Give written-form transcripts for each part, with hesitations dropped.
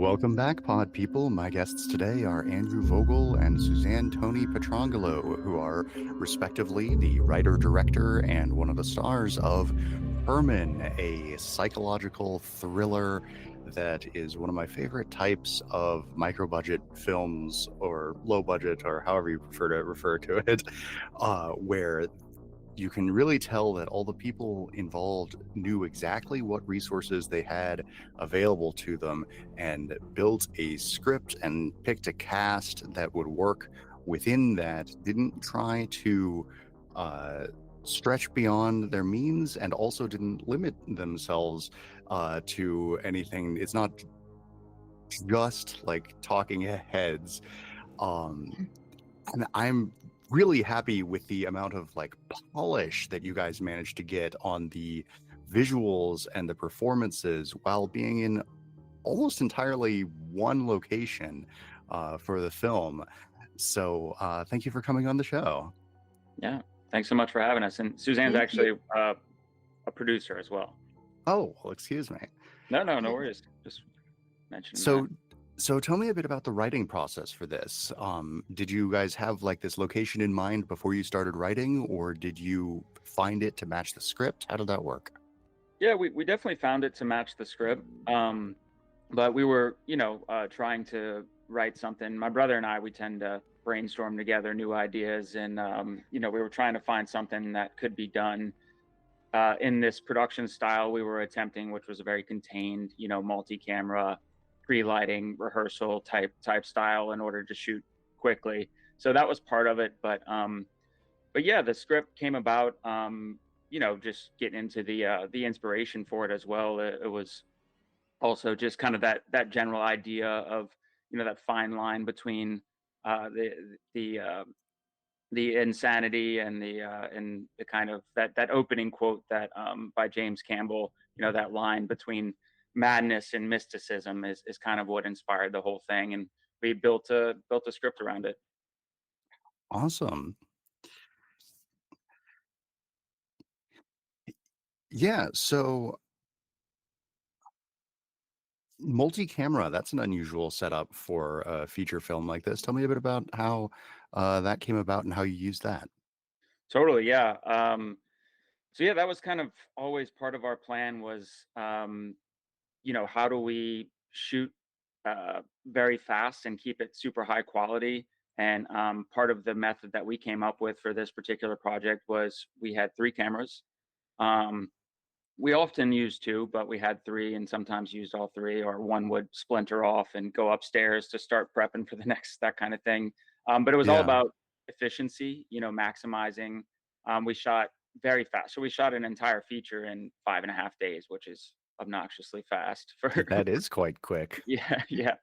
Welcome back, pod people. My guests today are Andrew Vogel and Suzann Toni Petrongolo, who are respectively the writer, director, and one of the stars of Herman, a psychological thriller that is one of my favorite types of micro-budget films, or low budget, or however you prefer to refer to it, where you can really tell that all the people involved knew exactly what resources they had available to them and built a script and picked a cast that would work within that, didn't try to stretch beyond their means, and also didn't limit themselves to anything. It's not just like talking heads. And I'm really happy with the amount of like polish that you guys managed to get on the visuals and the performances while being in almost entirely one location for the film. So thank you for coming on the show. Yeah, thanks so much for having us. And Suzann's actually a producer as well. Oh, well, excuse me. No worries. Just mentioning So that. So tell me a bit about the writing process for this. Did you guys have like this location in mind before you started writing, or did you find it to match the script? How did that work? Yeah, we definitely found it to match the script. But we were, trying to write something. My brother and I, we tend to brainstorm together new ideas, and we were trying to find something that could be done in this production style we were attempting, which was a very contained, multi-camera, pre-lighting, rehearsal type style in order to shoot quickly. So that was part of it. But yeah, the script came about, just getting into the inspiration for it as well. It was also just kind of that general idea of, that fine line between the insanity and the kind of that opening quote that by James Campbell, that line between madness and mysticism is kind of what inspired the whole thing, and we built a script around it. Awesome. Yeah, so multi-camera, that's an unusual setup for a feature film like this. Tell me a bit about how that came about and how you used that. Totally, yeah. So yeah, that was kind of always part of our plan was, how do we shoot very fast and keep it super high quality? And part of the method that we came up with for this particular project was we had three cameras. Um, we often used two, but we had three and sometimes used all three, or one would splinter off and go upstairs to start prepping for the next, that kind of thing. But it was all Yeah, about efficiency, maximizing. We shot very fast. So we shot an entire feature in 5.5 days, which is obnoxiously fast for that is quite quick. yeah, yeah.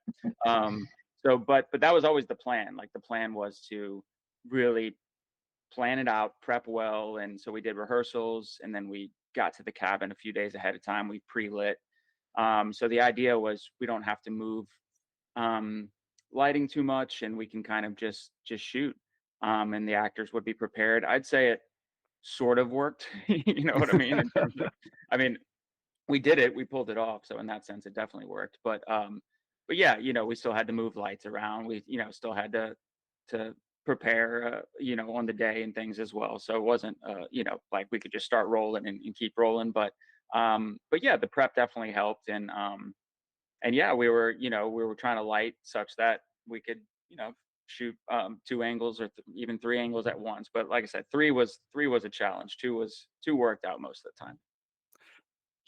But that was always the plan. Like the plan was to really plan it out, prep well, and so we did rehearsals, and then we got to the cabin a few days ahead of time. We pre-lit. So the idea was we don't have to move lighting too much, and we can kind of just shoot. And the actors would be prepared. I'd say it sort of worked. You know what I mean? In terms of, I mean, we did it, we pulled it off. So in that sense, it definitely worked. But yeah, we still had to move lights around. We, still had to prepare, on the day and things as well. So it wasn't, like we could just start rolling and keep rolling. But yeah, the prep definitely helped. And yeah, we were trying to light such that we could, shoot two angles or even three angles at once. But like I said, three was a challenge. Two worked out most of the time.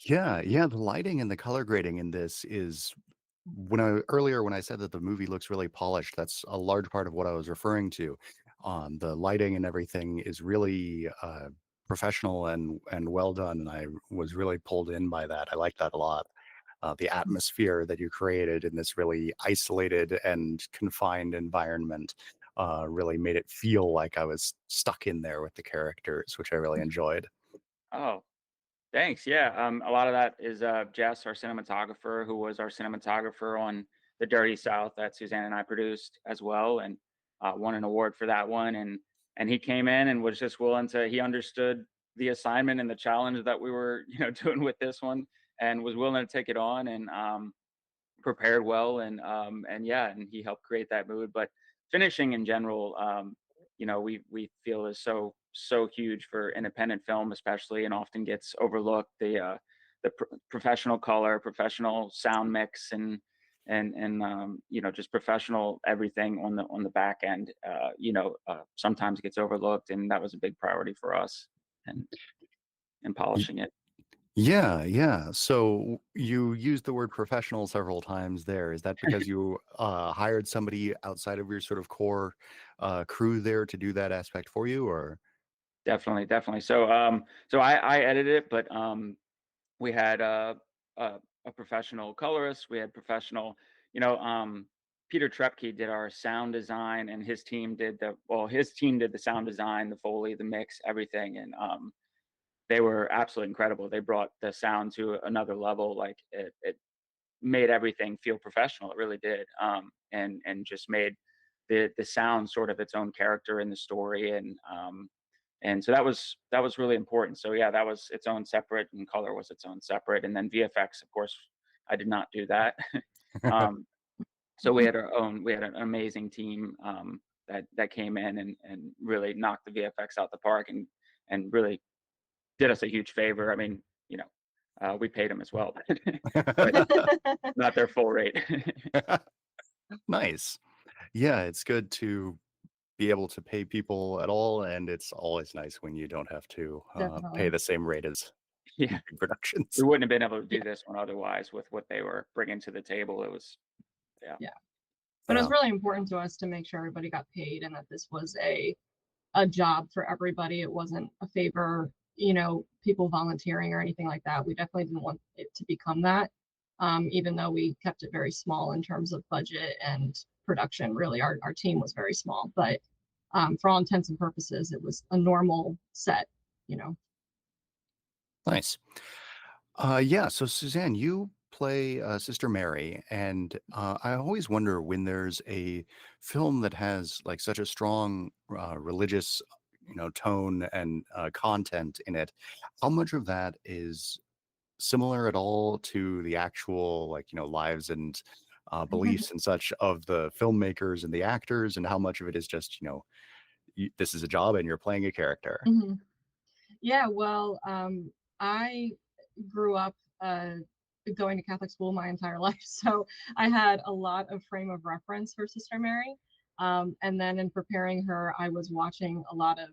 Yeah, yeah, the lighting and the color grading in this is when I said that the movie looks really polished, that's a large part of what I was referring to. The lighting and everything is really professional and well done, and I was really pulled in by that. I like that a lot. The atmosphere that you created in this really isolated and confined environment really made it feel like I was stuck in there with the characters, which I really enjoyed. Oh, thanks. Yeah. A lot of that is Jess, our cinematographer, who was our cinematographer on The Dirty South that Suzann and I produced as well, and won an award for that one. And he came in and was just willing to. He understood the assignment and the challenge that we were, doing with this one, and was willing to take it on. And prepared well, and yeah, and he helped create that mood. But finishing in general, we feel is so huge for independent film, especially, and often gets overlooked. The professional color, professional sound mix, and just professional everything on the back end. Sometimes gets overlooked, and that was a big priority for us, and Y- polishing it. Yeah, yeah. So you used the word professional several times there. Is that because you hired somebody outside of your sort of core crew there to do that aspect for you, or? Definitely, definitely. So I edited it, but we had a, a professional colorist. We had professional, you know, Peter Trepke did our sound design, and his team did the sound design, the Foley, the mix, everything, and they were absolutely incredible. They brought the sound to another level. Like it made everything feel professional. It really did, and just made the sound sort of its own character in the story, and so that was really important. So yeah, that was its own separate, and color was its own separate, and then VFX, of course, I did not do that. um, so we had an amazing team, that came in and really knocked the VFX out the park, and really did us a huge favor. I mean, we paid them as well, but not their full rate. Nice. Yeah, it's good to be able to pay people at all, and it's always nice when you don't have to pay Definitely. the same rate as Yeah, big we productions. wouldn't have been able to Yeah, do this one otherwise with what they were bringing to the table. It was, yeah. yeah. But it was Yeah. really important to us to make sure everybody got paid and that this was a job for everybody. It wasn't a favor, people volunteering or anything like that. We definitely didn't want it to become that. Even though we kept it very small in terms of budget and production. Really, our team was very small, but for all intents and purposes, it was a normal set, you know. Nice. Yeah, so Suzanne, you play Sister Mary, and I always wonder when there's a film that has like such a strong religious, tone and content in it, how much of that is similar at all to the actual, like, lives and beliefs and such of the filmmakers and the actors, and how much of it is just, this is a job and you're playing a character? Mhm. Yeah, well, I grew up going to Catholic school my entire life, so I had a lot of frame of reference for Sister Mary. And then in preparing her, I was watching a lot of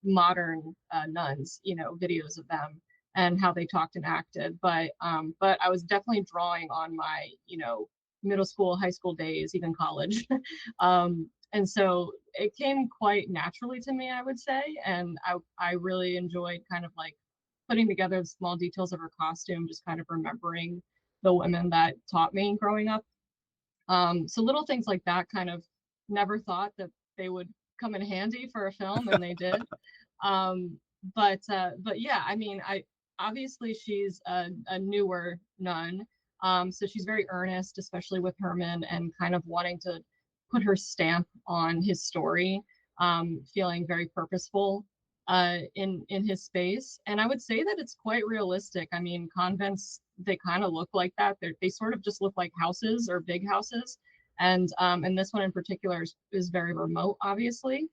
modern nuns, videos of them and how they talked and acted. But I was definitely drawing on my, middle school, high school days, even college. And so it came quite naturally to me, I would say. And I really enjoyed kind of like putting together the small details of her costume, just kind of remembering the women that taught me growing up. So little things like that, kind of never thought that they would come in handy for a film, and they did. Um, but yeah, I mean, I obviously she's a newer nun, so she's very earnest, especially with Herman, and kind of wanting to put her stamp on his story, feeling very purposeful in his space. And I would say that it's quite realistic. I mean, convents, they kind of look like that. They sort of just look like houses or big houses. And this one in particular is very remote, obviously.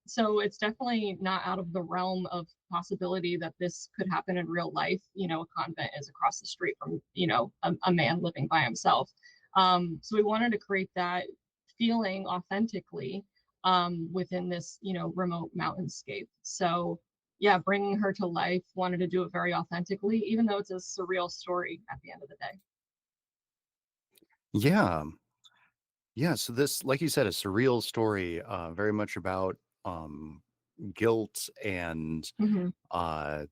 So it's definitely not out of the realm of possibility that this could happen in real life. A convent is across the street from, a man living by himself. So we wanted to create that feeling authentically within this, remote mountainscape. So yeah, bringing her to life, wanted to do it very authentically, even though it's a surreal story at the end of the day. Yeah. Yeah, so this, like you said, a surreal story, very much about guilt and Mm-hmm. uh,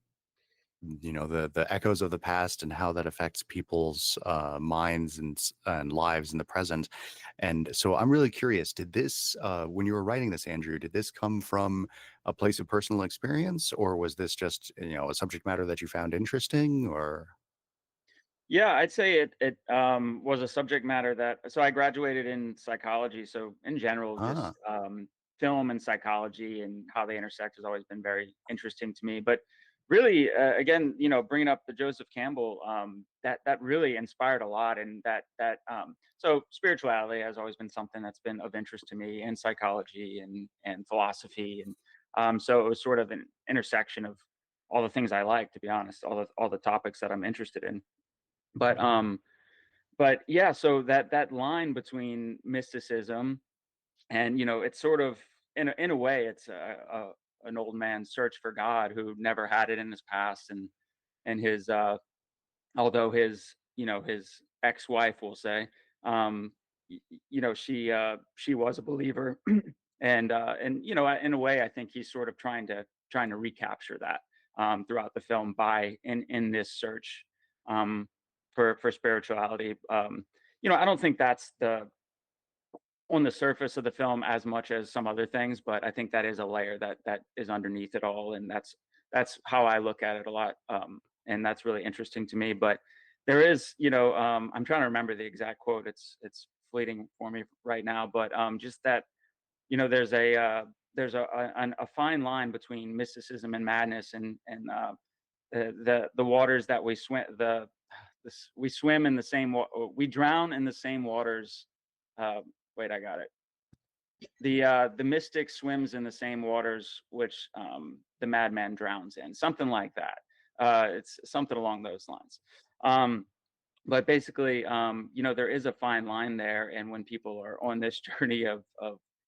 the echoes of the past and how that affects people's minds and lives in the present. And so I'm really curious, did this when you were writing this, Andrew, did this come from a place of personal experience, or was this just a subject matter that you found interesting, or? Yeah, I'd say it was a subject matter so I graduated in psychology. So in general, Ah, just film and psychology and how they intersect has always been very interesting to me. But really, again, bringing up the Joseph Campbell, that really inspired a lot, and so spirituality has always been something that's been of interest to me, and psychology and philosophy, and so it was sort of an intersection of all the things I like, to be honest, all the topics that I'm interested in. But yeah, so that line between mysticism and it's sort of in a way it's an old man's search for God who never had it in his past, and his although his ex-wife will say, um she was a believer, and in a way I think he's sort of trying to recapture that throughout the film by in this search um for spirituality. I don't think that's the on the surface of the film as much as some other things, but I think that is a layer that is underneath it all, and that's how I look at it a lot, and that's really interesting to me. But there is, I'm trying to remember the exact quote. It's fleeting for me right now, but just that there's a fine line between mysticism and madness, and the waters that we swim we swim in the same we drown in the same waters. Uh, wait, I got it. The mystic swims in the same waters which the madman drowns in, something like that. It's something along those lines. Um, but basically, there is a fine line there, and when people are on this journey of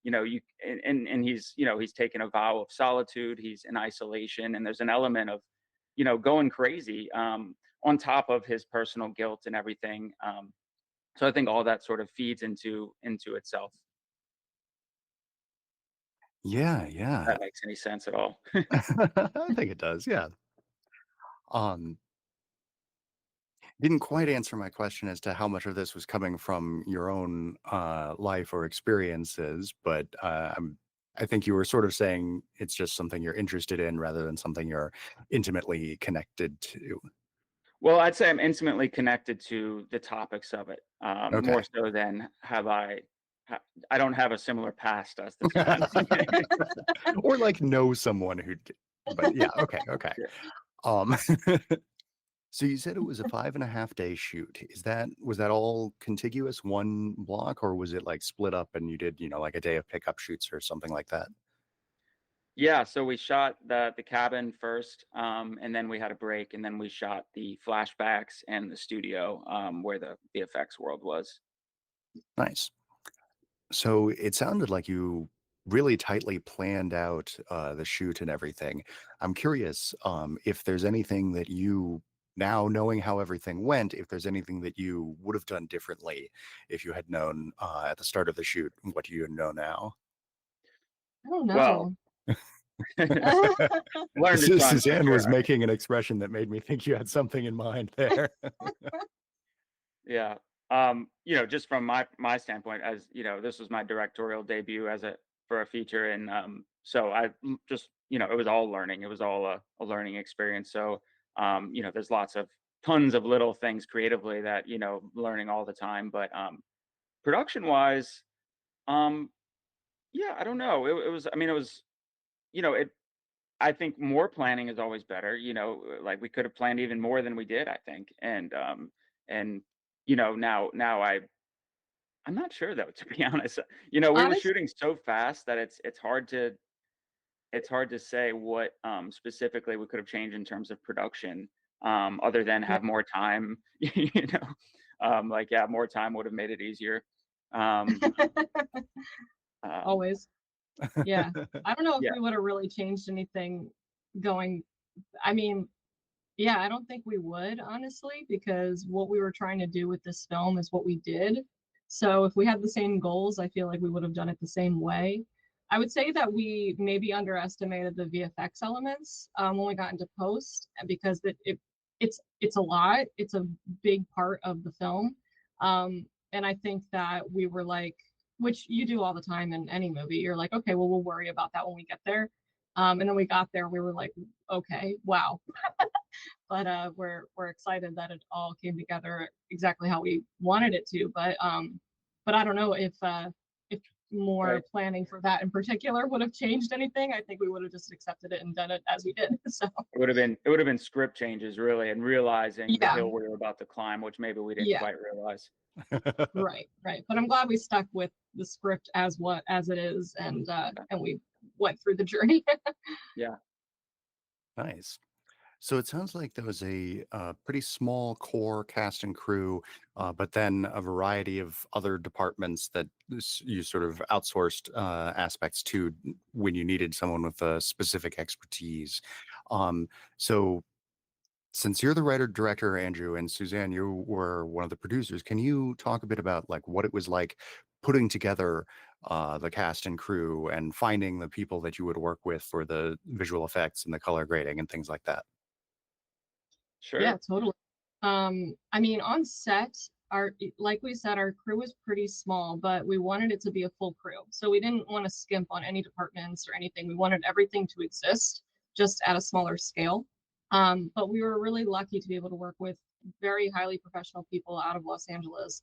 you and he's taken a vow of solitude, he's in isolation, and there's an element of going crazy, on top of his personal guilt and everything. So I think all that sort of feeds into itself. Yeah, If yeah. that makes any sense at all. I think it does. Yeah. Um, didn't quite answer my question as to how much of this was coming from your own life or experiences, but I think you were sort of saying it's just something you're interested in rather than something you're intimately connected to. Well, I'd say I'm intimately connected to the topics of it, more Okay. so than ha I don't have a similar past as this man. Or like know someone who did. But yeah, okay, okay. Yeah. Um, so you said it was a 5.5 day shoot. Was that all contiguous, one block, or was it like split up and you did, like a day of pickup shoots or something like that? Yeah, so we shot the cabin first, and then we had a break, and then we shot the flashbacks and the studio, where the VFX world was. Nice. So it sounded like you really tightly planned out the shoot and everything. I'm curious if there's anything that you, now knowing how everything went, if there's anything that you would have done differently if you had known at the start of the shoot what you know now. I don't Well, know. learn to trust for Suzanne sure. was making an expression that made me think you had something in mind there. Yeah. Just from my standpoint, as this was my directorial debut for a feature, and so just it was all learning. It was all a learning experience. So there's lots of tons of little things creatively that learning all the time. But production wise, um, yeah, I don't know. It was. I mean, it was. It. I think more planning is always better. Like we could have planned even more than we did, I think, and now I'm not sure though, to be honest. We were Honest, shooting so fast that it's hard to say what specifically we could have changed in terms of production, other than yeah, have more time. Like yeah, more time would have made it easier. Um, um, always. Yeah. I don't know if yeah, we would have really changed anything going. I mean, yeah, I don't think we would, honestly, because what we were trying to do with this film is what we did. So if we had the same goals, I feel like we would have done it the same way. I would say that we maybe underestimated the VFX elements when we got into post, because it's a lot. It's a big part of the film, and I think that we were like, which you do all the time in any movie. You're like, okay, well, we'll worry about that when we get there. And then we got there, we were like, okay, wow, but we're excited that it all came together exactly how we wanted it to. But I don't know if more Right. planning for that in particular would have changed anything. I think we would have just accepted it and done it as we did. So It would have been script changes really, and realizing the yeah, hill we were about to climb, which maybe we didn't yeah, quite realize. right, right. But I'm glad we stuck with the script as it is, Yeah. and we went through the journey. Yeah. Nice. So it sounds like there was a pretty small core cast and crew, but then a variety of other departments that you sort of outsourced aspects to when you needed someone with a specific expertise. Um, so since you're the writer director, Andrew, and Suzanne, you were one of the producers, can you talk a bit about like what it was like putting together the cast and crew and finding the people that you would work with for the visual effects and the color grading and things like that? Yeah, Sure. totally. I mean, on set, like we said, our crew was pretty small, but we wanted it to be a full crew. So we didn't want to skimp on any departments or anything. We wanted everything to exist, just at a smaller scale. But we were really lucky to be able to work with very highly professional people out of Los Angeles,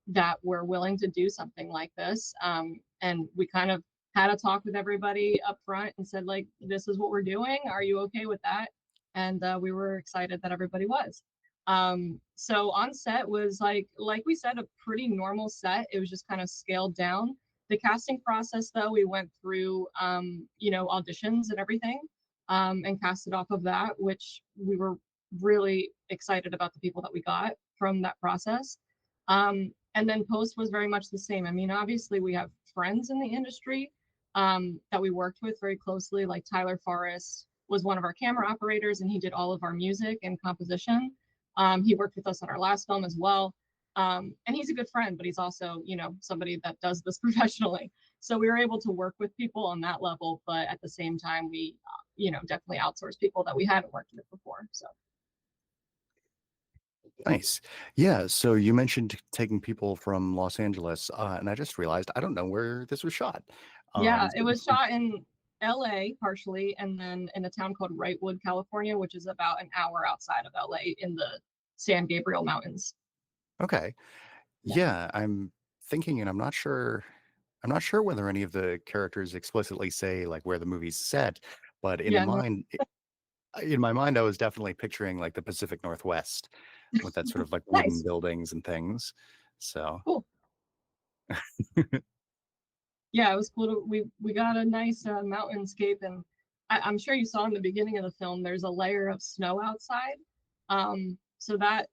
that were willing to do something like this. And we kind of had a talk with everybody up front and said, like, this is what we're doing. Are you okay with that? And we were excited that everybody was. So on set was like we said, a pretty normal set. It was just kind of scaled down. The casting process, though, we went through, auditions and everything, and casted off of that, which we were really excited about the people that we got from that process. And then post was very much the same. I mean, obviously, we have friends in the industry, that we worked with very closely, like Tyler Forrest was one of our camera operators, and he did all of our music and composition. He worked with us on our last film as well. And he's a good friend, but he's also, somebody that does this professionally. So we were able to work with people on that level, but at the same time, we, definitely outsource people that we hadn't worked with before. So Nice. Yeah. So you mentioned taking people from Los Angeles, and I just realized I don't know where this was shot. yeah, Um, it was shot in LA partially, and then in a town called Wrightwood, California, which is about an hour outside of LA in the San Gabriel Mountains. okay. Yeah. Yeah, I'm thinking, and I'm not sure. I'm not sure whether any of the characters explicitly say like where the movie's set, but Yeah, no, in my mind, I was definitely picturing like the Pacific Northwest with that sort of like wooden nice. buildings and things. So, Cool. Yeah, it was cool. We got a nice mountainscape, and I'm sure you saw in the beginning of the film. There's a layer of snow outside, so that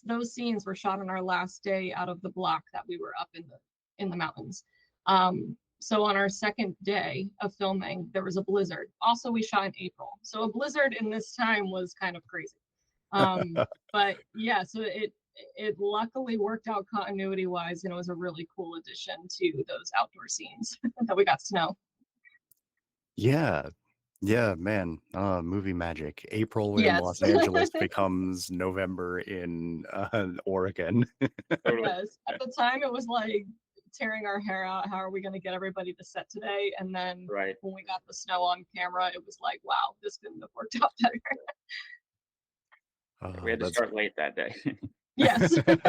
those scenes were shot on our last day out of the block that we were up in the mountains. So on our second day of filming, there was a blizzard. Also, we shot in April, so a blizzard in this time was kind of crazy. But yeah, so it luckily worked out continuity wise, and it was a really cool addition to those outdoor scenes that we got snow. yeah, yeah, man, movie magic. April in Yes. Los Angeles becomes November in Oregon. Totally. Yes, at the time it was like tearing our hair out. How are we going to get everybody to set today? And then Right. when we got the snow on camera, it was like, wow, this couldn't have worked out better. We had to That's start late that day. Yes. Took a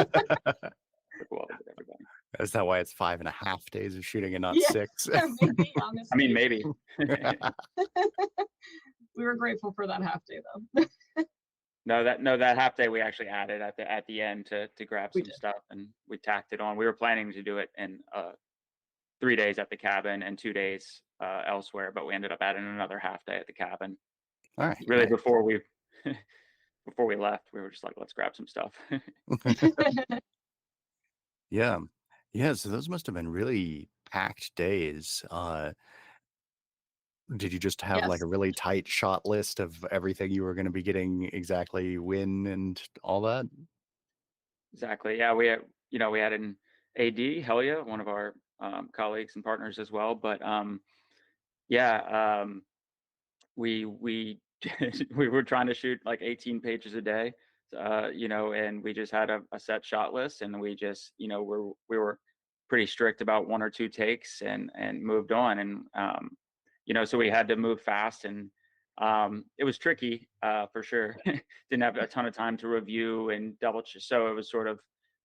while to get everybody. is that why it's 5.5 days of shooting and not Yeah, 6? maybe, I mean, honestly. maybe. We were grateful for that half day though. No, that half day we actually added at the end to grab We some did. stuff, and we tacked it on. We were planning to do it in 3 days at the cabin and 2 days elsewhere, but we ended up adding another half day at the cabin. All right, Really, nice. before we left, we were just like, let's grab some stuff. Yeah. Yeah, so those must have been really packed days. Did you just have like Yes. a really tight shot list of everything you were going to be getting exactly when and all that? Exactly. Yeah, we had an AD, Helia, one of our colleagues and partners as well. But yeah, we we were trying to shoot like 18 pages a day, and we just had a set shot list, and we just we were pretty strict about one or two takes and moved on, and so we had to move fast, and it was tricky for sure. Didn't have a ton of time to review and double check, so it was sort of,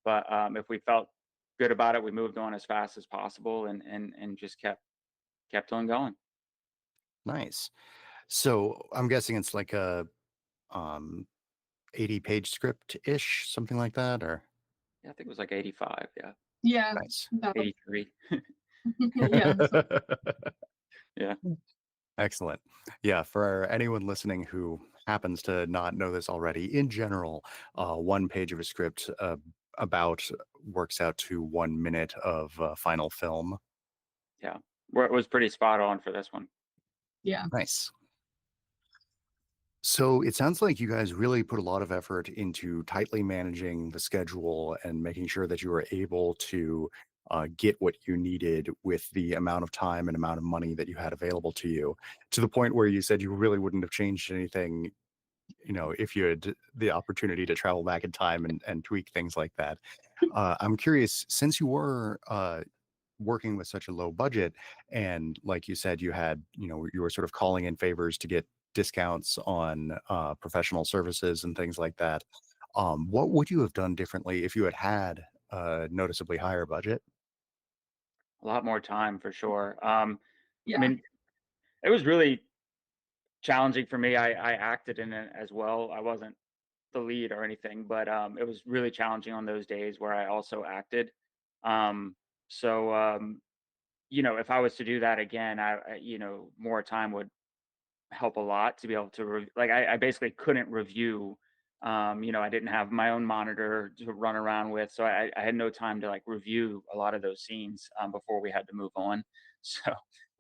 but if we felt good about it. We moved on as fast as possible, and just kept on going. Nice. So I'm guessing it's like a um 80-page script-ish, something like that, or Yeah, I think it was like 85. Yeah, Yeah, nice. about 83. yeah. So Yeah. Excellent. Yeah, for anyone listening who happens to not know this already, in general, one page of a script about works out to 1 minute of final film. Yeah. Where it was pretty spot on for this one. yeah, Nice. So it sounds like you guys really put a lot of effort into tightly managing the schedule and making sure that you were able to get what you needed with the amount of time and amount of money that you had available to you, to the point where you said you really wouldn't have changed anything, if you had the opportunity to travel back in time and tweak things like that. I'm curious, since you were working with such a low budget, and like you said, you were sort of calling in favors to get discounts on professional services and things like that. What would you have done differently if you had had a noticeably higher budget? A lot more time for sure. I yeah, mean, it was really challenging for me. I acted in it as well. I wasn't the lead or anything, but it was really challenging on those days where I also acted. Um, so if I was to do that again, more time would help a lot to be able to like I basically couldn't review. I didn't have my own monitor to run around with, so I had no time to like review a lot of those scenes before we had to move on. So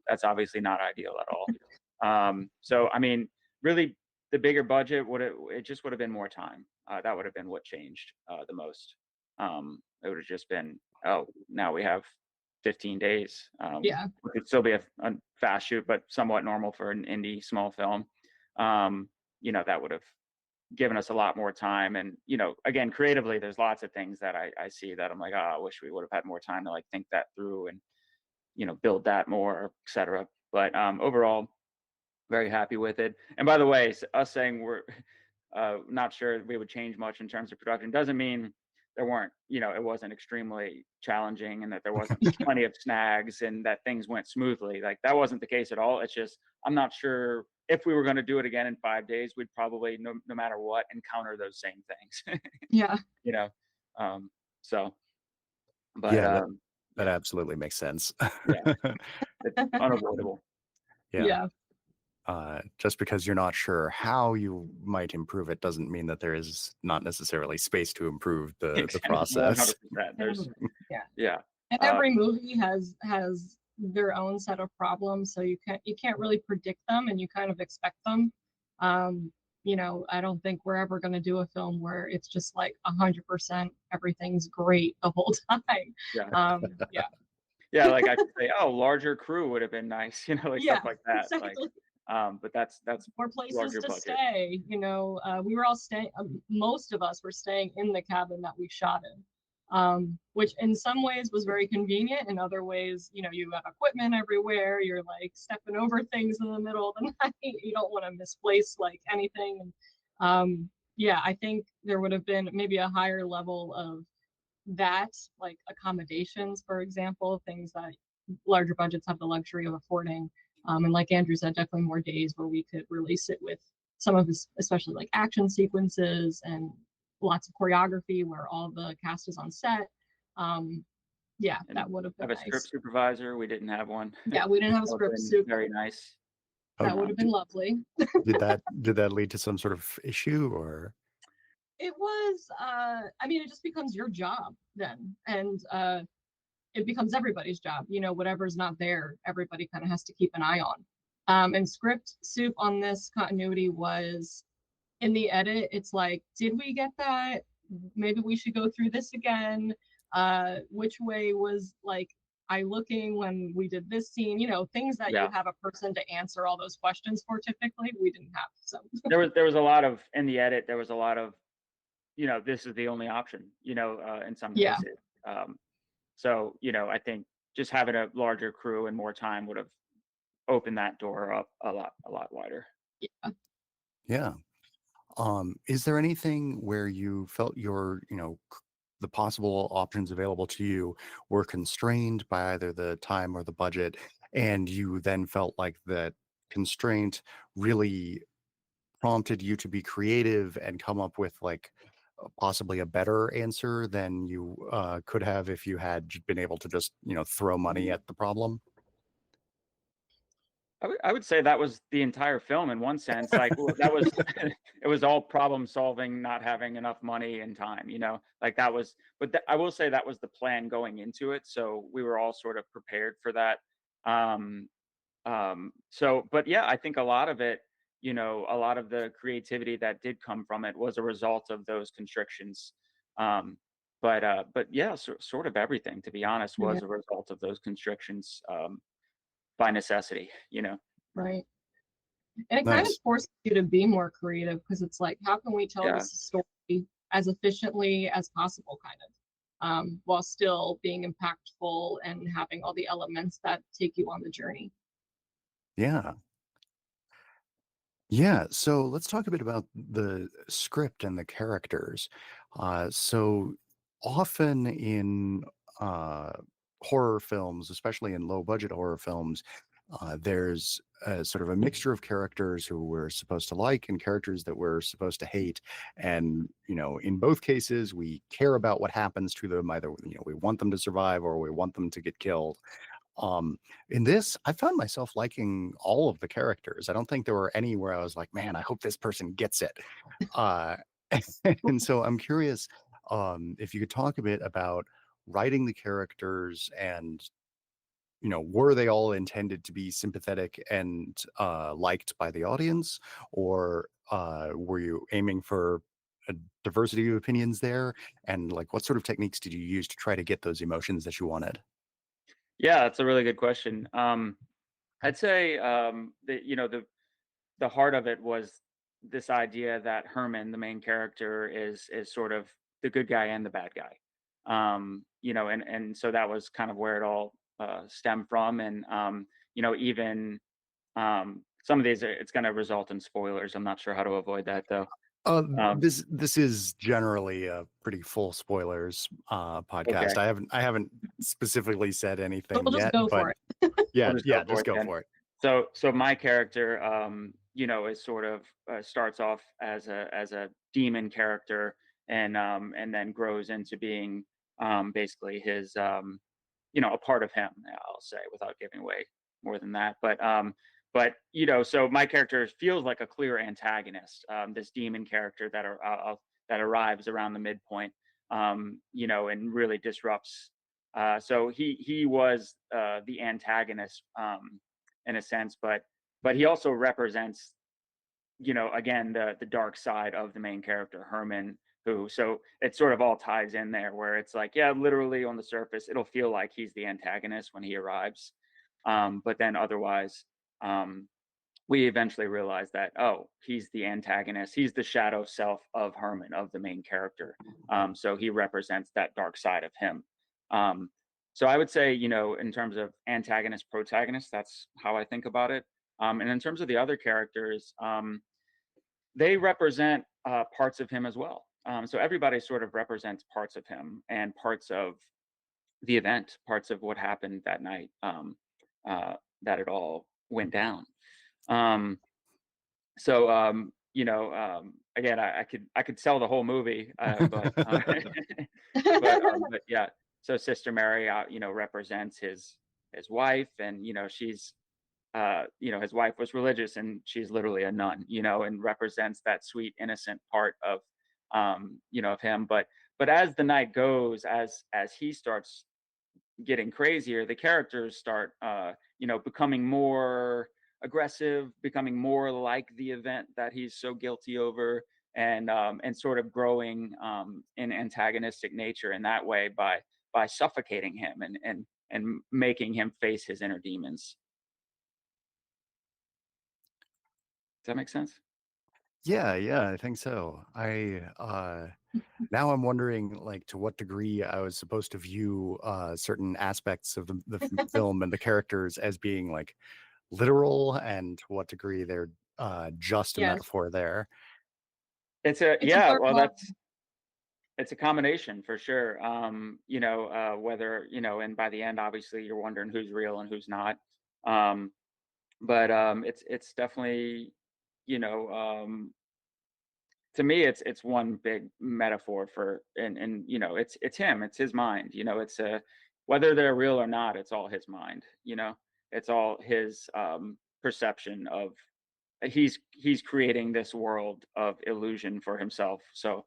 that's obviously not ideal at all. So I mean, really, the bigger budget it just would have been more time. That would have been what changed the most. It would have just been, oh, now we have 15 days. yeah, It could still be a fast shoot, but somewhat normal for an indie small film. That would have given us a lot more time. And, again, creatively, there's lots of things that I see that I'm like, oh, I wish we would have had more time to like think that through and, build that more, et cetera. But overall, very happy with it. And by the way, us saying we're not sure we would change much in terms of production doesn't mean there weren't, it wasn't extremely challenging and that there wasn't plenty of snags and that things went smoothly. Like that wasn't the case at all. It's just I'm not sure if we were going to do it again in 5 days, we'd probably no matter what encounter those same things. yeah, you know, um, so but Yeah, that yeah, absolutely makes sense. yeah, it's unavoidable. Yeah. yeah. Just because you're not sure how you might improve it doesn't mean that there is not necessarily space to improve the Exactly, process. 100%. And There's yeah, yeah. and Uh, every movie has their own set of problems, so you can't really predict them, and you kind of expect them. Um, I don't think we're ever going to do a film where it's just like 100% everything's great the whole time. yeah. Yeah, Yeah, like I could say, "Oh, larger crew would have been nice," like stuff yeah, like that, like, exactly. but that's More places larger to budget. stay. We were all staying. Most of us were staying in the cabin that we shot in, which in some ways was very convenient. In other ways, you have equipment everywhere. You're like stepping over things in the middle of the night. You don't want to misplace like anything. And yeah, I think there would have been maybe a higher level of that, like accommodations, for example, things that larger budgets have the luxury of affording. And like Andrew said, definitely more days where we could really sit with some of this, especially like action sequences and lots of choreography where all the cast is on set. Um, yeah, And that would have been have a script nice. supervisor, we didn't have one. Yeah, we didn't have a That would've script been soup. very nice. Oh, That would have been lovely. did that lead to some sort of issue or? It was, I mean, it just becomes your job then. And it becomes everybody's job. Whatever's not there, everybody kind of has to keep an eye on. And script soup on this continuity was in the edit. It's like, did we get that? Maybe we should go through this again. Which way was like I looking when we did this scene? Things that you Yeah. have a person to answer all those questions for. Typically, we didn't have. So There was a lot of in the edit, there was a lot of, this is the only option, in some yeah, cases. So, I think just having a larger crew and more time would have opened that door up a lot wider. yeah. Yeah. Is there anything where you felt your, the possible options available to you were constrained by either the time or the budget, and you then felt like that constraint really prompted you to be creative and come up with like possibly a better answer than you could have if you had been able to just throw money at the problem. I would say that was the entire film in one sense. Like that was it was all problem solving, not having enough money and time. Like that was. But I will say that was the plan going into it. So we were all sort of prepared for that. Um, but yeah, I think a lot of it, a lot of the creativity that did come from it was a result of those constrictions. Um, but yeah, sort of everything, to be honest, Yeah, was a result of those constrictions by necessity. right. And it kind of Nice. forces you to be more creative because it's like, how can we tell Yeah. this story as efficiently as possible, kind of, while still being impactful and having all the elements that take you on the journey. Yeah. Yeah, so let's talk a bit about the script and the characters. So often in uh, horror films, especially in low budget horror films, there's sort of a mixture of characters who we're supposed to like and characters that we're supposed to hate. And, in both cases, we care about what happens to them. Either, we want them to survive or we want them to get killed. Um, in this, I found myself liking all of the characters. I don't think there were any where I was like, man, I hope this person gets it. Uh, and so I'm curious if you could talk a bit about writing the characters and, were they all intended to be sympathetic and liked by the audience, or were you aiming for a diversity of opinions there? And like, what sort of techniques did you use to try to get those emotions that you wanted? Yeah, that's a really good question. I'd say the heart of it was this idea that Herman, the main character, is sort of the good guy and the bad guy. And so that was kind of where it all stemmed from. And even some of these it's going to result in spoilers. I'm not sure how to avoid that though. Um, This is generally a pretty full spoilers podcast. okay, I haven't specifically said So anything we'll just yet, go but for it. we'll yeah, just go yeah, for just it go then. for it. So my character, is sort of starts off as a demon character, and then grows into being basically his, a part of him. I'll say without giving away more than that. But so my character feels like a clear antagonist. This demon character that arrives around the midpoint, and really disrupts. So he was the antagonist in a sense, but he also represents, again, the dark side of the main character, Herman, who, so it sort of all ties in there where it's like, yeah, literally on the surface, it'll feel like he's the antagonist when he arrives. But then otherwise, um, we eventually realize that, oh, he's the antagonist. He's the shadow self of Herman, of the main character. So he represents that dark side of him. Um, so I would say, in terms of antagonist, protagonist, that's how I think about it. And in terms of the other characters, they represent parts of him as well. So everybody sort of represents parts of him and parts of the event, parts of what happened that night, uh, that it all went down. Um, again, I could sell the whole movie, but yeah. So Sister Mary, represents his wife, and she's his wife was religious, and she's literally a nun, and represents that sweet, innocent part of him. But as the night goes, as he starts getting crazier, the characters start, becoming more aggressive, becoming more like the event that he's so guilty over, and sort of growing in antagonistic nature in that way by suffocating him and making him face his inner demons. Does that make sense? Yeah, yeah, I think so. I now I'm wondering like to what degree I was supposed to view certain aspects of the film and the characters as being like literal, and to what degree they're just a Yes, metaphor there. It's a it's a Yeah, dark well, moment. It's a combination for sure. Whether, and by the end, obviously, you're wondering who's real and who's not. Um, but it's definitely, you know, to me, it's one big metaphor for, and it's him, it's his mind. It's whether they're real or not, it's all his mind. It's all his perception of he's creating this world of illusion for himself. So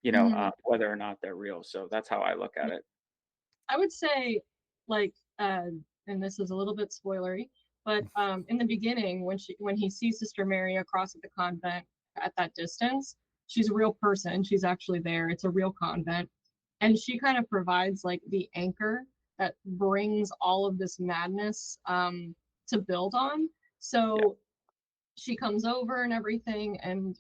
Mhm. whether or not they're real. So that's how I look at it. I would say, like, and this is a little bit spoilery, but in the beginning, when he sees Sister Mary across at the convent at that distance, she's a real person. She's actually there. It's a real convent, and she kind of provides like the anchor that brings all of this madness to build on. Yeah, So she comes over and everything, and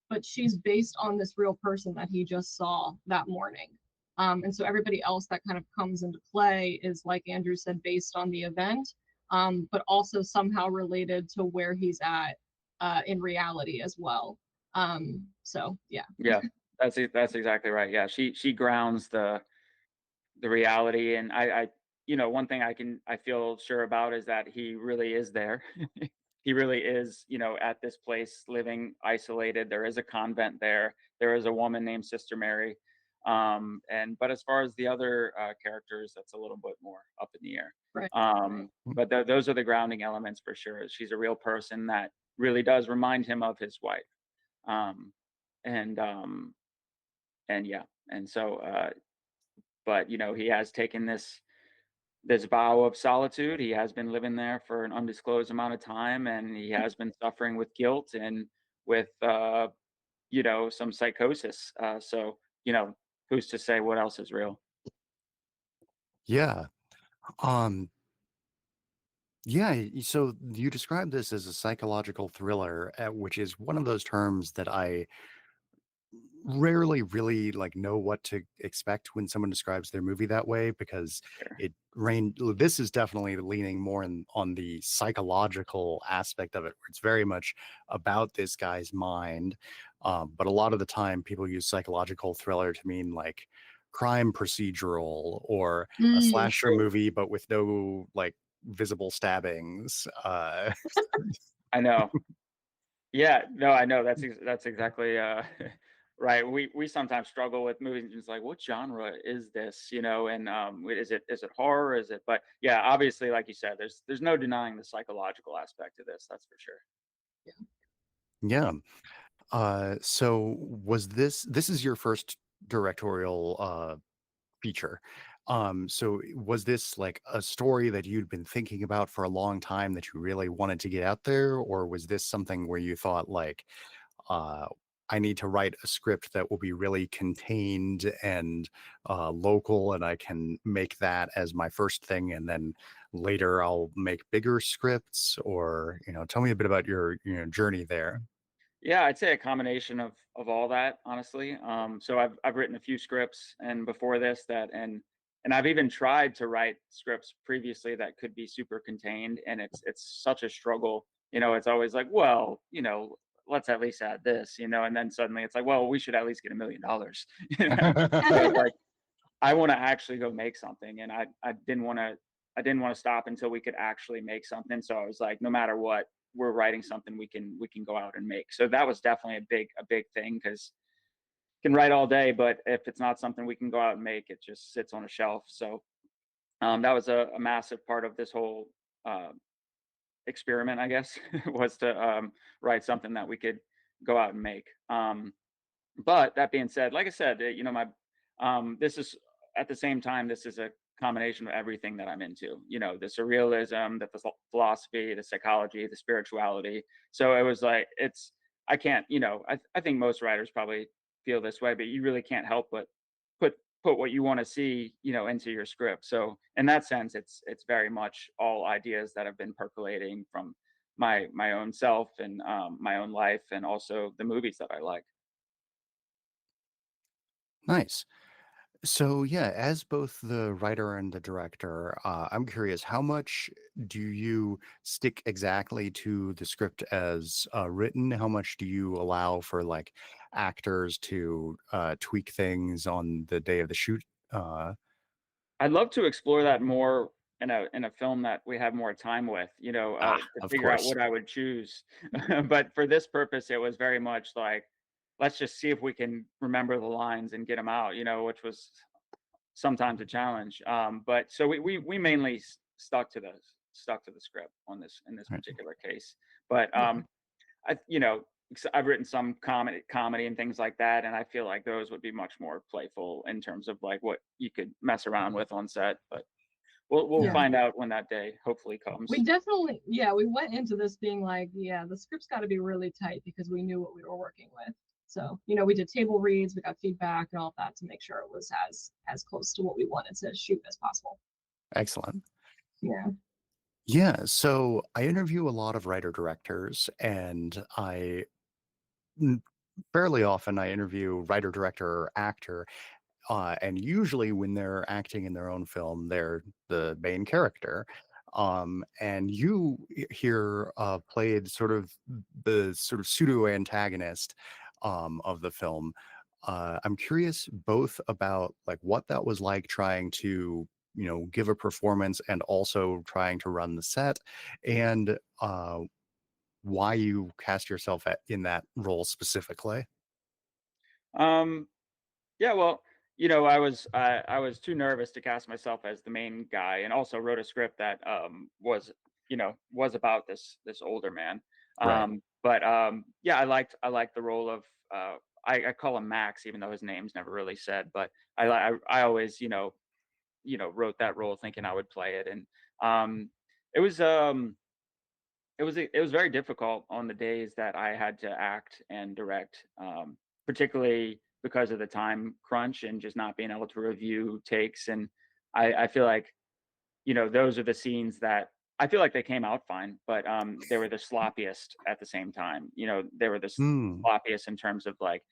but she's based on this real person that he just saw that morning. And so everybody else that kind of comes into play is, like Andrew said, based on the event, but also somehow related to where he's at in reality as well. So yeah. yeah, that's exactly right. Yeah, she grounds the reality, and one thing I feel sure about is that he really is there. He really is, at this place living isolated. There is a convent there. There is a woman named Sister Mary. And but as far as the other characters, that's a little bit more up in the air. Right. Right. But those are the grounding elements for sure. She's a real person that really does remind him of his wife. Um, and and yeah, and so but he has taken this vow of solitude. He has been living there for an undisclosed amount of time, and he has been suffering with guilt and with some psychosis. So who's to say what else is real? Yeah. Um, yeah. So you described this as a psychological thriller, which is one of those terms that I rarely really like know what to expect when someone describes their movie that way, because Sure. this is definitely leaning more on the psychological aspect of it, where it's very much about this guy's mind. But a lot of the time people use psychological thriller to mean like crime procedural or a Mm, slasher True. movie but with no like visible stabbings. I know. Yeah, no, I know. That's exactly right. We sometimes struggle with movies, just like what genre is this, and is it horror? Is it? But yeah, obviously, like you said, there's no denying the psychological aspect of this. That's for sure. yeah. Yeah. So this is your first directorial feature. So was this like a story that you'd been thinking about for a long time that you really wanted to get out there, or was this something where you thought like, uh, I need to write a script that will be really contained and local, and I can make that as my first thing, and then later I'll make bigger scripts? Or tell me a bit about your journey there. Yeah, I'd say a combination of all that, honestly. So I've written a few scripts and before this that and I've even tried to write scripts previously that could be super contained, and it's such a struggle. It's always like, well, let's at least add this, and then suddenly it's like, well, we should at least get $1 million. You know? So it's like I want to actually go make something, and I didn't want to stop until we could actually make something. So I was like, no matter what, we're writing something we can go out and make. So that was definitely a big thing, because can write all day, but if it's not something we can go out and make, it just sits on a shelf. So that was a massive part of this whole uh, experiment, I guess, was to write something that we could go out and make. But that being said, like I said, my this is at the same time, this is a combination of everything that I'm into. The surrealism, the philosophy, the psychology, the spirituality. So it was like I can't, I think most writers probably feel this way, but you really can't help but put put what you want to see, into your script. So in that sense, it's very much all ideas that have been percolating from my own self and my own life, and also the movies that I like. Nice. So yeah, as both the writer and the director, I'm curious, how much do you stick exactly to the script as written? How much do you allow for like actors to tweak things on the day of the shoot? Uh, I'd love to explore that more in a film that we have more time with, to of figure out course. what I would choose. But for this purpose, it was very much like, let's just see if we can remember the lines and get them out, which was sometimes a challenge. But so we mainly stuck to the script on this in this Right. particular case. But Yeah. I've written some comedy and things like that, and I feel like those would be much more playful in terms of like what you could mess around with on set. But we'll Yeah. find out when that day hopefully We comes. definitely, yeah, we went into this being like, yeah, the script's got to be really tight because we knew what we were working with. So, we did table reads, we got feedback and all of that to make sure it was as close to what we wanted to shoot as possible. Excellent. Yeah. Yeah, so I interview a lot of writer directors, and mm, fairly often I interview writer director or actor. And usually, when they're acting in their own film, they're the main character. And you here played sort of the sort of pseudo antagonist of the film. I'm curious both about like what that was like trying to give a performance and also trying to run the set, and why you cast yourself in that role specifically. Um, Yeah, well, I was too nervous to cast myself as the main guy, and also wrote a script that was about this older man. Right. Yeah, I liked the role of I call him Max, even though his name's never really said. But I always wrote that role thinking I would play it, and um, it was it was very difficult on the days that I had to act and direct, particularly because of the time crunch and just not being able to review takes. And I feel like, those are the scenes that I feel like they came out fine, but they were the sloppiest at the same time. They were the Hmm. sloppiest in terms of like,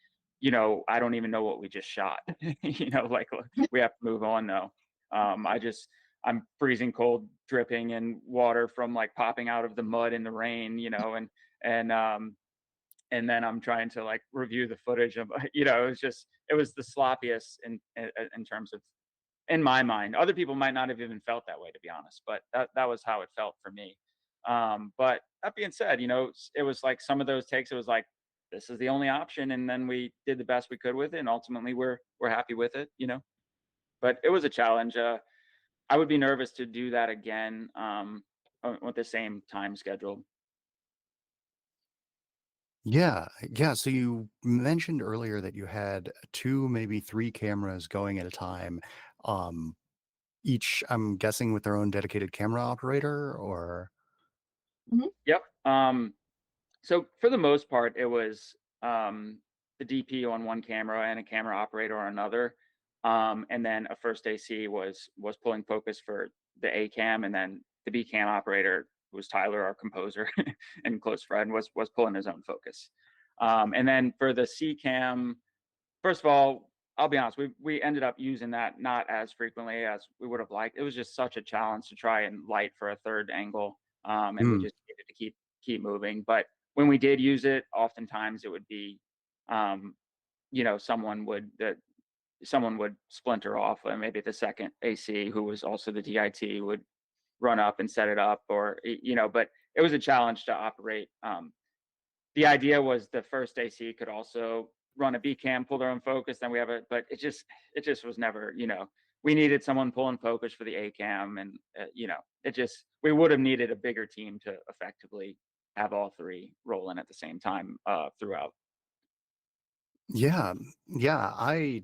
I don't even know what we just shot. Like we have to move on though. I just I'm freezing cold, dripping in water from like popping out of the mud in the rain, and and then I'm trying to like review the footage of, it was the sloppiest in terms of in my mind. Other people might not have even felt that way, to be honest, but that was how it felt for me. But that being said, it was like some of those takes. It was like this is the only option, and then we did the best we could with it, and ultimately we're happy with it. But it was a challenge. I would be nervous to do that again with the same time schedule. Yeah, yeah. So you mentioned earlier that you had two, maybe three cameras going at a time. Um, each, I'm guessing, with their own dedicated camera operator, or Hmm. Yep. So for the most part, it was the DP on one camera and a camera operator on another, and then a first AC was pulling focus for the A cam, and then the B cam operator, who was Tyler, our composer and close friend, was pulling his own focus. And then for the C cam, first of all, I'll be honest, we ended up using that not as frequently as we would have liked. It was just such a challenge to try and light for a third angle, and we Hmm. just needed to keep moving. But when we did use it, oftentimes it would be, um, someone would splinter off, and maybe the second AC, who was also the DIT, would run up and set it up, or But it was a challenge to operate. The idea was the first AC could also run a B cam, pull their own focus. Then we have but it just was never, we needed someone pulling focus for the A cam, and we would have needed a bigger team to effectively have all three rolling at the same time throughout. Yeah, yeah. I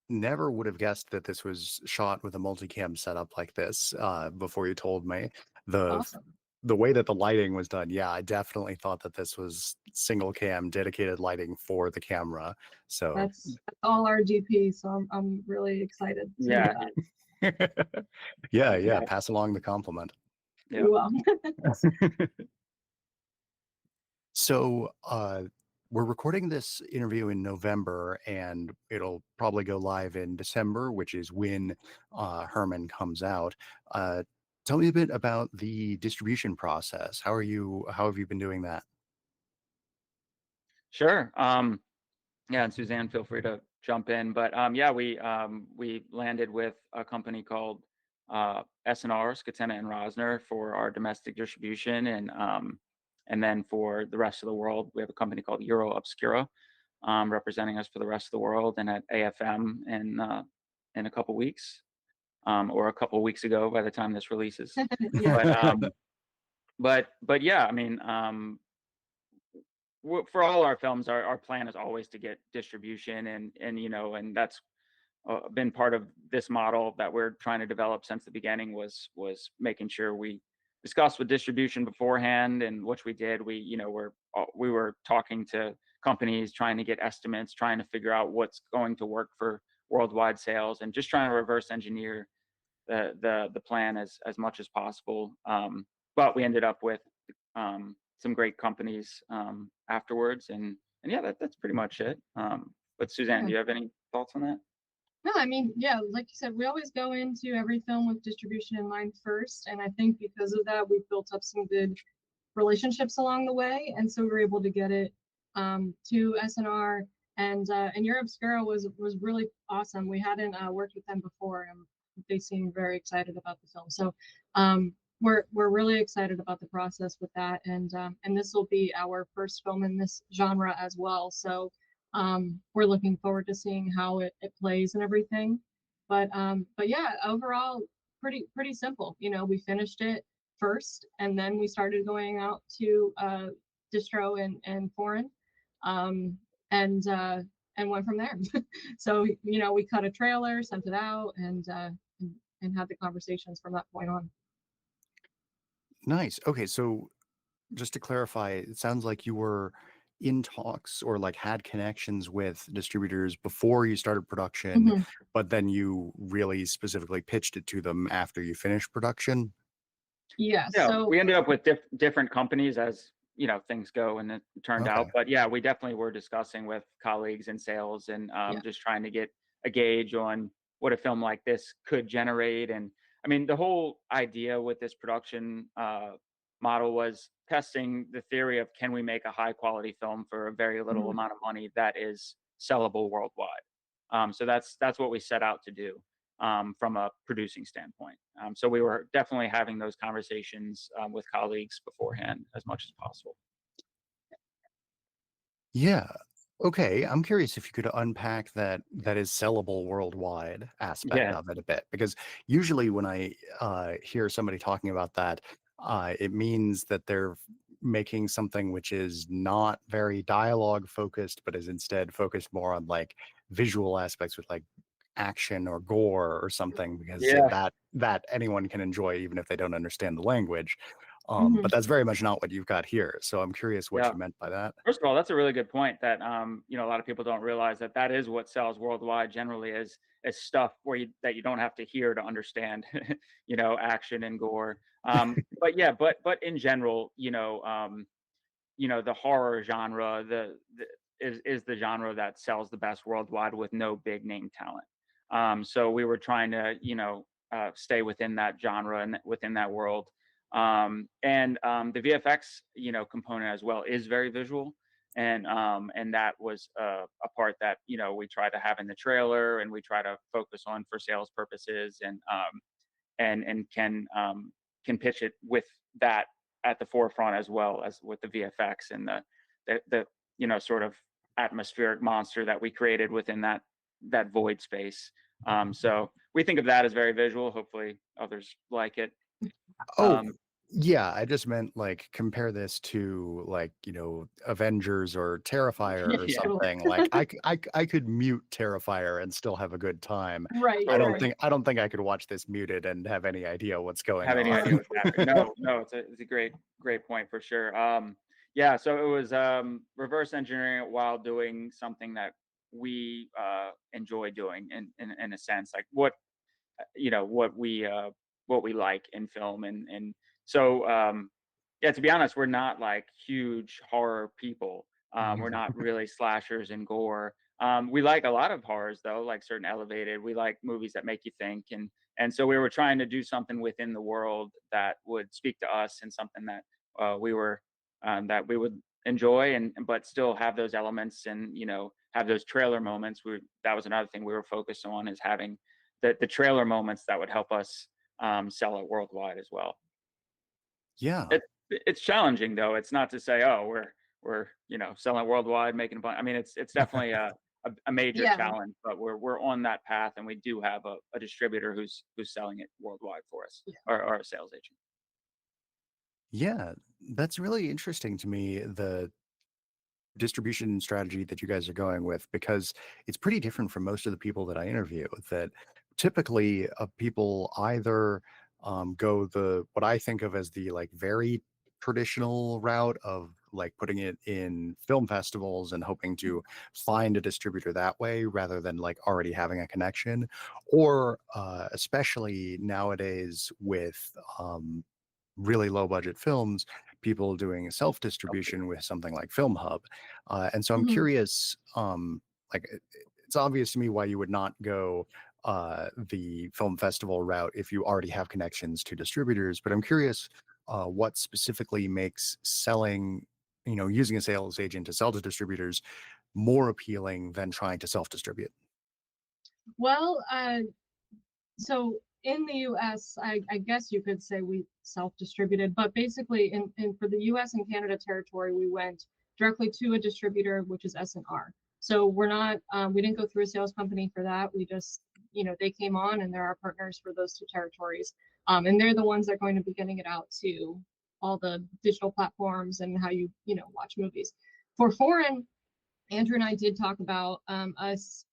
never would have guessed that this was shot with a multicam setup like this before you told me. The Awesome. the way that the lighting was done, yeah, I definitely thought that this was single cam, dedicated lighting for the camera. So That's all our DP, so I'm really excited to hear Yeah, that. yeah, yeah, yeah, pass along the compliment. yeah. We will. So, we're recording this interview in November, and it'll probably go live in December, which is when Herman comes out. Uh, Tell me a bit about the distribution process. How have you been doing that? Sure. Yeah, and Suzanne, feel free to jump in. But yeah, we landed with a company called S&R, Skatena and Rosner, for our domestic distribution, and then for the rest of the world, we have a company called Euro Obscura, representing us for the rest of the world, and at AFM in a couple weeks, or a couple weeks ago by the time this releases. Yeah. But but yeah, I mean, for all our films, our plan is always to get distribution, and and that's been part of this model that we're trying to develop since the beginning, was making sure we discussed with distribution beforehand, and which we did. We were talking to companies, trying to get estimates, trying to figure out what's going to work for worldwide sales, and just trying to reverse engineer the plan as much as possible. But we ended up with some great companies afterwards, and yeah, that's pretty much it. But Suzanne, Yeah. do you have any thoughts on that? No, I mean, yeah, like you said, we always go into every film with distribution in mind first, and I think because of that, we've built up some good relationships along the way, and so we were able to get it to SNR, and Europe Obscura was really awesome. We hadn't worked with them before, and they seemed very excited about the film. So we're really excited about the process with that, and this will be our first film in this genre as well. So we're looking forward to seeing how it plays and everything. But yeah, overall, pretty simple. You know, we finished it first, and then we started going out to distro and foreign, um, and and went from there. So you know, we cut a trailer, sent it out, and had the conversations from that point on. Nice. Okay, so just to clarify, it sounds like you were in talks or like had connections with distributors before you started production, Mhm. but then you really specifically pitched it to them after you finished production. Yeah. Yeah, So we ended up with different companies, as things go, and it turned Okay. out. But yeah, we definitely were discussing with colleagues in sales, and yeah. just trying to get a gauge on what a film like this could generate. And I mean, the whole idea with this production model was testing the theory of, can we make a high quality film for a very little Mhm. amount of money that is sellable worldwide. So that's what we set out to do, from a producing standpoint. So we were definitely having those conversations with colleagues beforehand as much as possible. Yeah. Okay. I'm curious if you could unpack that is sellable worldwide aspect Yeah, of it a bit, because usually when I hear somebody talking about that, it means that they're making something which is not very dialogue focused, but is instead focused more on like visual aspects with like action or gore or something, because yeah, that anyone can enjoy even if they don't understand the language. But Mhm. that's very much not what you've got here. So I'm curious what yeah. you meant by that. First of all, that's a really good point, that a lot of people don't realize that that is what sells worldwide generally, is stuff that you don't have to hear to understand, action and gore. But yeah, but in general, the horror genre, is the genre that sells the best worldwide with no big name talent. So we were trying to, stay within that genre and within that world. And the VFX, component as well is very visual, and that was a part that we try to have in the trailer, and we try to focus on for sales purposes, and can pitch it with that at the forefront, as well as with the VFX and the sort of atmospheric monster that we created within that void space. So we think of that as very visual. Hopefully, others like it. Oh, Um, yeah, I just meant like compare this to like, Avengers or Terrifier or yeah, Totally. something. Like I could mute Terrifier and still have a good time. Right. I don't totally. Right. think I don't think I could watch this muted and have any idea what's going Have any on. idea what's happening? No, no, it's a great point for sure. Yeah, so it was reverse engineering it while doing something that we enjoy doing, in a sense, like what we like in film, and so yeah, to be honest, we're not like huge horror people. We're not really slashers and gore. We like a lot of horrors though, like certain elevated. We like movies that make you think, and so we were trying to do something within the world that would speak to us, and something that we would enjoy, and but still have those elements, and have those trailer moments. That was another thing we were focused on, is having the trailer moments that would help us sell it worldwide as well. Yeah. It's challenging though. It's not to say, oh, we're selling worldwide, making a bunch. I mean, it's definitely a major Yeah. challenge, but we're on that path, and we do have a distributor who's selling it worldwide for us, Yeah. or a sales agent. Yeah, that's really interesting to me, the distribution strategy that you guys are going with, because it's pretty different from most of the people that I interview. That typically people either go the what I think of as the like very traditional route of like putting it in film festivals and hoping to find a distributor that way rather than like already having a connection, or especially nowadays with really low budget films, people doing self distribution with something like Film Hub. And so I'm Mhm. curious, like it's obvious to me why you would not go the film festival route if you already have connections to distributors. But I'm curious what specifically makes selling, using a sales agent to sell to distributors more appealing than trying to self distribute. Well, so in the US, I guess you could say we self-distributed, but basically in for the US and Canada territory, we went directly to a distributor, which is S&R. So we're not, we didn't go through a sales company for that. We just, they came on and they're our partners for those two territories. And they're the ones that are going to be getting it out to all the digital platforms and how watch movies. For foreign, Andrew and I did talk about us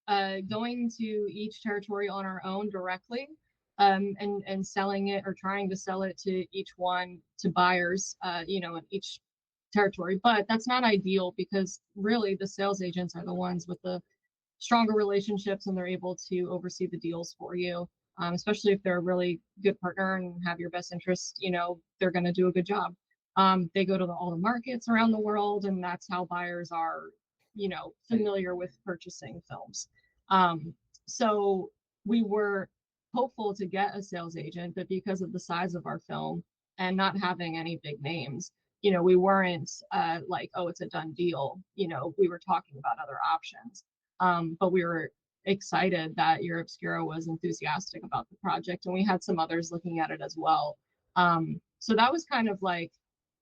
going to each territory on our own directly, and selling it or trying to sell it to each one to buyers, in each territory. But that's not ideal because really the sales agents are the ones with the stronger relationships and they're able to oversee the deals for you. Especially if they're a really good partner and have your best interest, they're going to do a good job. They go to all the markets around the world, and that's how buyers are, familiar with purchasing films. Um, so we were hopeful to get a sales agent, but because of the size of our film and not having any big names, we weren't like, oh, it's a done deal. We were talking about other options. But we were excited that Your Obscura was enthusiastic about the project, and we had some others looking at it as well. So that was kind of like,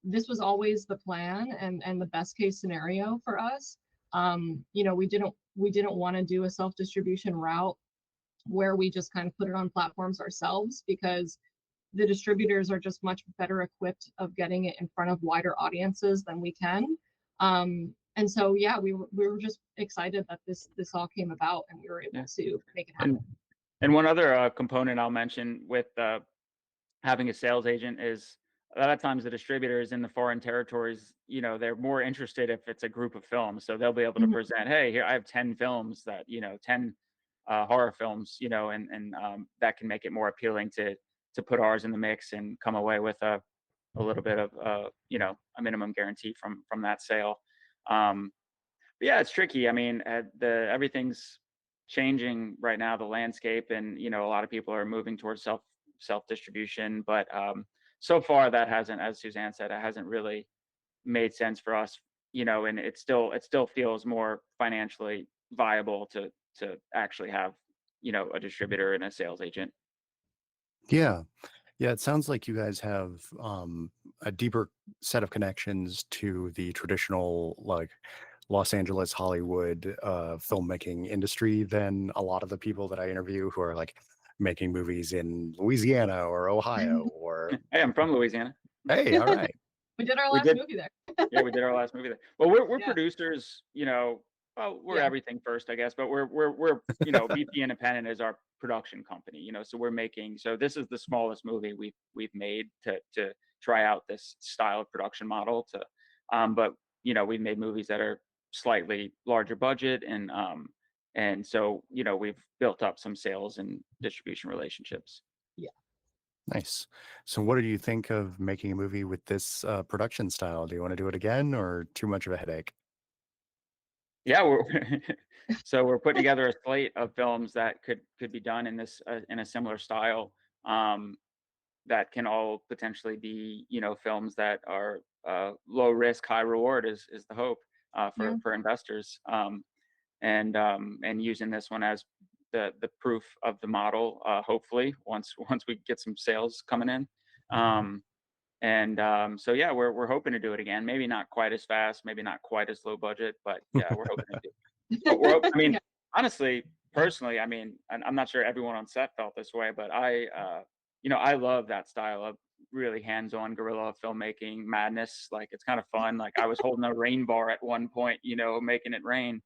this was always the plan and the best case scenario for us. We didn't want to do a self-distribution route where we just kind of put it on platforms ourselves, because the distributors are just much better equipped of getting it in front of wider audiences than we can. And so, yeah, we were just excited that this all came about and we were able Yeah. to make it And happen. and one other component I'll mention with having a sales agent is, a lot of times the distributors in the foreign territories, they're more interested if it's a group of films. So they'll be able to Mhm. present, hey, here I have 10 films that, 10 horror films, and that can make it more appealing to put ours in the mix and come away with a little bit of a minimum guarantee from that sale. Um, but yeah, it's tricky. I mean, the everything's changing right now, the landscape, and a lot of people are moving towards self distribution. But so far, that hasn't, as Suzanne said, it hasn't really made sense for us. And it still feels more financially viable to actually have a distributor and a sales agent. Yeah. Yeah, it sounds like you guys have a deeper set of connections to the traditional, like Los Angeles, Hollywood filmmaking industry than a lot of the people that I interview who are like making movies in Louisiana or Ohio or, Hey, I'm from Louisiana. hey, all right. We did our We last did. movie there. Yeah, we did our last movie there. Well, we're Yeah. producers, well, we're Yeah. everything first, I guess, but we're VP Independent is our production company, so we're making, so this is the smallest movie we've made to try out this style of production model but we've made movies that are slightly larger budget, and so we've built up some sales and distribution relationships. Yeah. Nice. So what do you think of making a movie with this production style? Do you want to do it again or too much of a headache? Yeah, so we're putting together a slate of films that could be done in this in a similar style, um, that can all potentially be films that are low risk, high reward is the hope Yeah. for investors. and using this one as the proof of the model. Hopefully, once we get some sales coming in. So yeah, we're hoping to do it again. Maybe not quite as fast, maybe not quite as low budget, but yeah, we're hoping to do. But I mean, Yeah. honestly, personally, I mean, and I'm not sure everyone on set felt this way, but I love that style of really hands-on guerrilla filmmaking madness. Like it's kind of fun. Like I was holding a rain bar at one point, making it rain.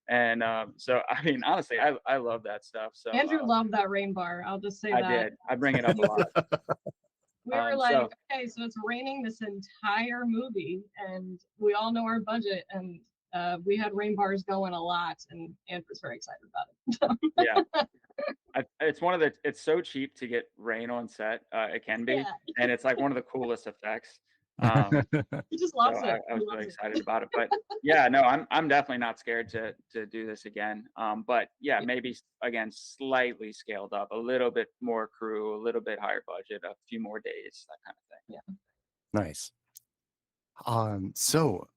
And so, I mean, honestly, I love that stuff. So Andrew loved that rain bar. I'll just say I that. did. I bring it up a lot. We were like, So okay, so it's raining this entire movie, and we all know our budget, and we had rain bars going a lot, and Andrew's very excited about it. yeah, it's so cheap to get rain on set. It can be, Yeah, and it's like one of the coolest effects. Um, he just so loves it. I He was really loves it. excited about it. But yeah, no, I'm definitely not scared to do this again. But yeah, maybe again slightly scaled up, a little bit more crew, a little bit higher budget, a few more days, that kind of thing. Yeah. Nice. So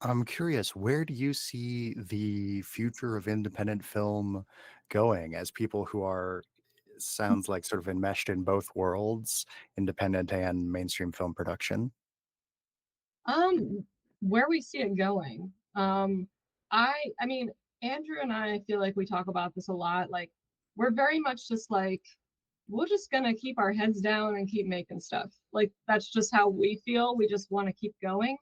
I'm curious, where do you see the future of independent film going as people who are, sounds like sort of enmeshed in both worlds, independent and mainstream film production? Where we see it going. I mean, Andrew and I feel like we talk about this a lot. Like, we're very much just like, we're just gonna keep our heads down and keep making stuff. Like, that's just how we feel. We just want to keep going.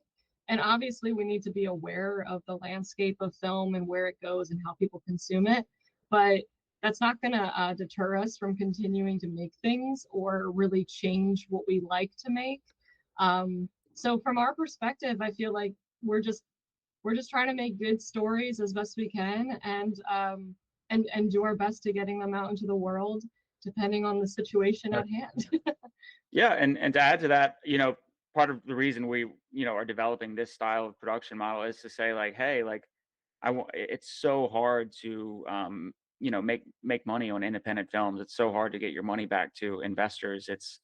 And obviously, we need to be aware of the landscape of film and where it goes and how people consume it. But that's not gonna deter us from continuing to make things or really change what we like to make. So from our perspective, I feel like we're just trying to make good stories as best we can, and do our best to getting them out into the world, depending on the situation at hand. Yeah, and to add to that, part of the reason we, are developing this style of production model is to say like, hey, like it's so hard to make money on independent films. It's so hard to get your money back to investors. It's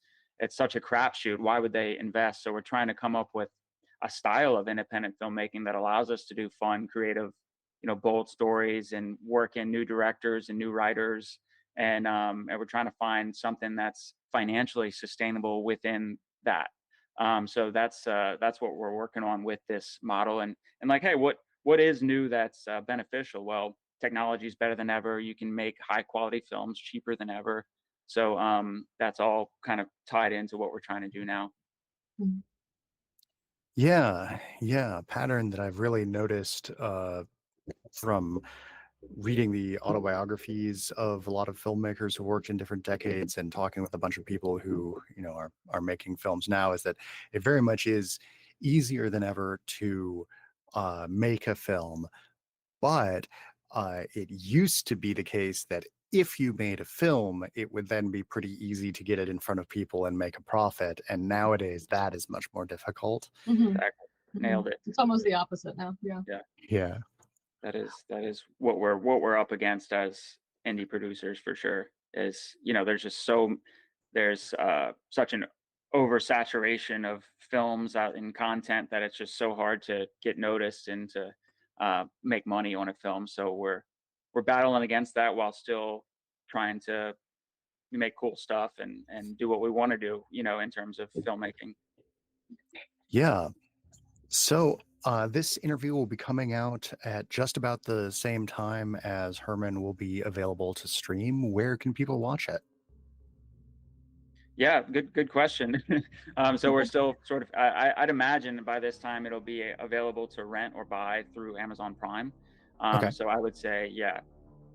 such a crapshoot. Why would they invest? So we're trying to come up with a style of independent filmmaking that allows us to do fun, creative, bold stories and work in new directors and new writers. And we're trying to find something that's financially sustainable within that. So that's what we're working on with this model. And like, hey, what is new that's beneficial? Well, technology is better than ever. You can make high quality films cheaper than ever. So that's all kind of tied into what we're trying to do now. Yeah, a pattern that I've really noticed from reading the autobiographies of a lot of filmmakers who worked in different decades and talking with a bunch of people who are making films now is that it very much is easier than ever to make a film, but it used to be the case that if you made a film, it would then be pretty easy to get it in front of people and make a profit. And nowadays, that is much more difficult. Exactly. Nailed it. It's almost the opposite now. Yeah. Yeah. That is what we're up against as indie producers for sure. Is there's such an oversaturation of films out in content that it's just so hard to get noticed and to make money on a film. So we're battling against that while still trying to make cool stuff and do what we want to do, in terms of filmmaking. Yeah. So this interview will be coming out at just about the same time as Herman will be available to stream. Where can people watch it? Yeah, good question. So we're still sort of, I'd imagine by this time it'll be available to rent or buy through Amazon Prime. Okay. So I would say, yeah,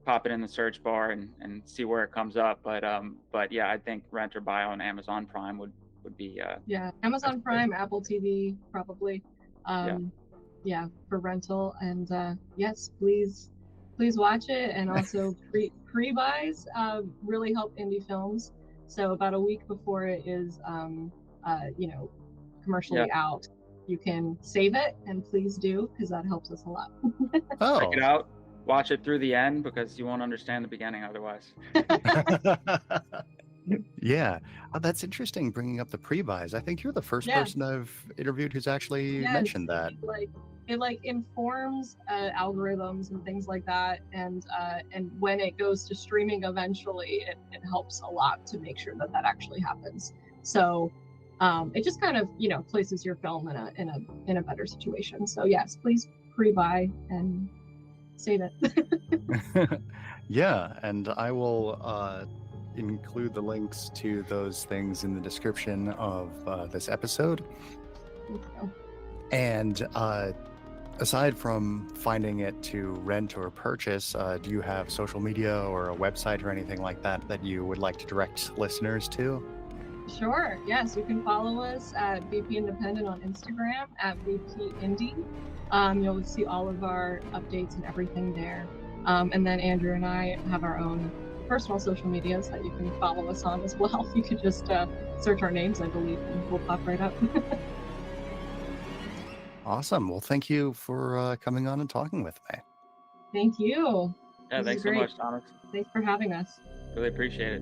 pop it in the search bar and see where it comes up. But yeah, I think rent or buy on Amazon Prime would be. Yeah, Amazon Prime, Apple TV, probably. Yeah, for rental. And yes, please watch it. And also pre-buys really help indie films. So about a week before it is commercially out, you can save it, and please do, because that helps us a lot. Oh. Check it out. Watch it through the end, because you won't understand the beginning otherwise. Yeah, that's interesting, bringing up the pre-buys. I think you're the first person I've interviewed who's actually mentioned that. Like, it like informs algorithms and things like that, and when it goes to streaming eventually, it helps a lot to make sure that that actually happens. So it just kind of, you know, places your film in a better situation. So yes, please pre-buy and save it. Yeah, and I will include the links to those things in the description of this episode. Thank you. And aside from finding it to rent or purchase, do you have social media or a website or anything like that that you would like to direct listeners to? Sure. Yes, you can follow us at VP Independent on Instagram at VP Indie. You'll see all of our updates and everything there. And then Andrew and I have our own personal social medias that you can follow us on as well. You could just search our names, I believe, and we'll pop right up. Awesome. Well, thank you for coming on and talking with me. Thank you. Yeah, This is thanks so great. much, Thomas. Thanks for having us. Really appreciate it.